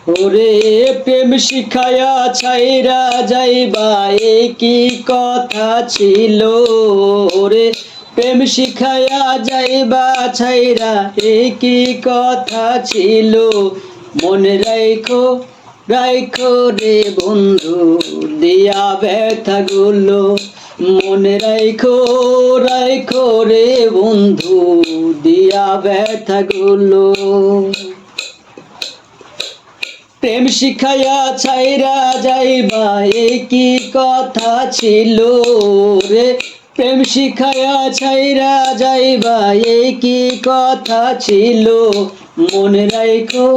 ওরে প্রেম শিখায়া ছাইরা যাইবা এ কি কথা ছিল। ওরে প্রেম শিখায়া যাইবা ছাইরা এ কি কথা ছিল। মনে রাইখো রাইখো রে বন্ধু দিয়া ব্যথা গুলো। মনে রাইখো রাইখো রে বন্ধু দিয়া ব্যথা গুলো। প্রেম শিখাইয়া ছাইরা যাইবা এ কি কথা ছিল। রে প্রেম শিখাইয়া ছাইরা যাইবা এ কি কথা ছিল। মনে রাইখো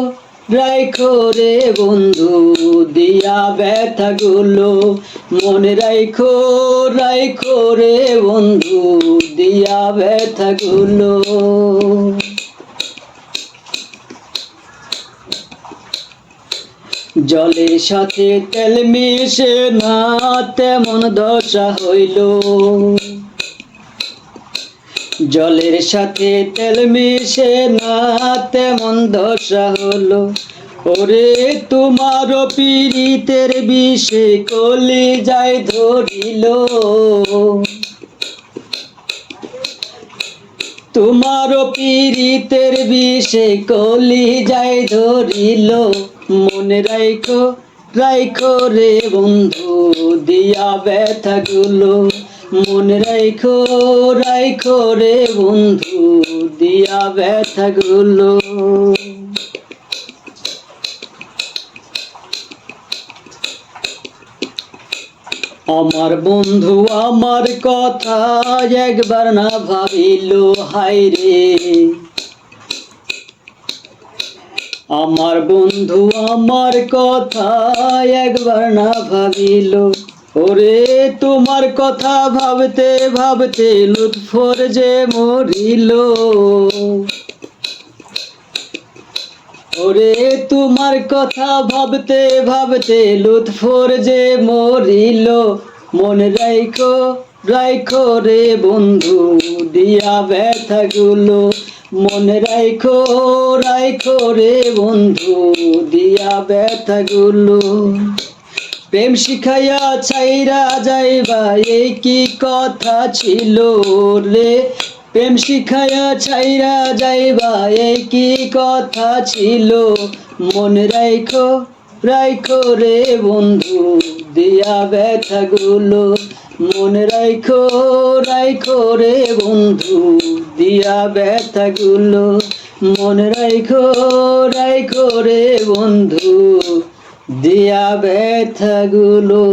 রাইখো রে বন্ধু দিয়া ব্যথা গুলো। মনে রাইখো রাইখো রে বন্ধু দিয়া ব্যথা গুলো। জলের সাথে তেল মিশে না তেমন দশা হইল। জলের সাথে তেল মিশে না তেমন দশা হলো। ওরে তোমার পীড়িতের বিষে কলিজায় ধরিল। তোমার পীড়িতের বিষে কলিজায় ধরিল। মনে রাইখো রাইখো রে বন্ধু দিয়া ব্যথা গুলো। মনে রাইখো রাইখো রে বন্ধু দিয়া ব্যথা গুলো। আমার বন্ধু আমার কথা একবার না ভাবিল। হায় রে আমার বন্ধু আমার কথা একবার না ভাবিল। ওরে তোমার কথা ভাবতে ভাবতে লুৎফর যে মরিল। ওরে তোমার কথা ভাবতে ভাবতে লুৎফর যে মরিল। মনে রাইখো রাইখো রে বন্ধু দিয়া ব্যথা গুলো। মনে রাইখো রাইখো রে বন্ধু দিয়া ব্যথা গুলো। প্রেম শিখাইয়া ছাইরা যাইবা এই কি কথা ছিল। রে প্রেম শিখাইয়া ছাইরা যাইবা এই কি কথা ছিল। মনে রাইখো রাইখো রে বন্ধু দিয়া ব্যথা গুলো। মনে রাইখো রাইখো রে বন্ধু দিয়া ব্যথা গুলো। মনে রাইখো রাইখো রে বন্ধু দিয়া ব্যথা গুলো।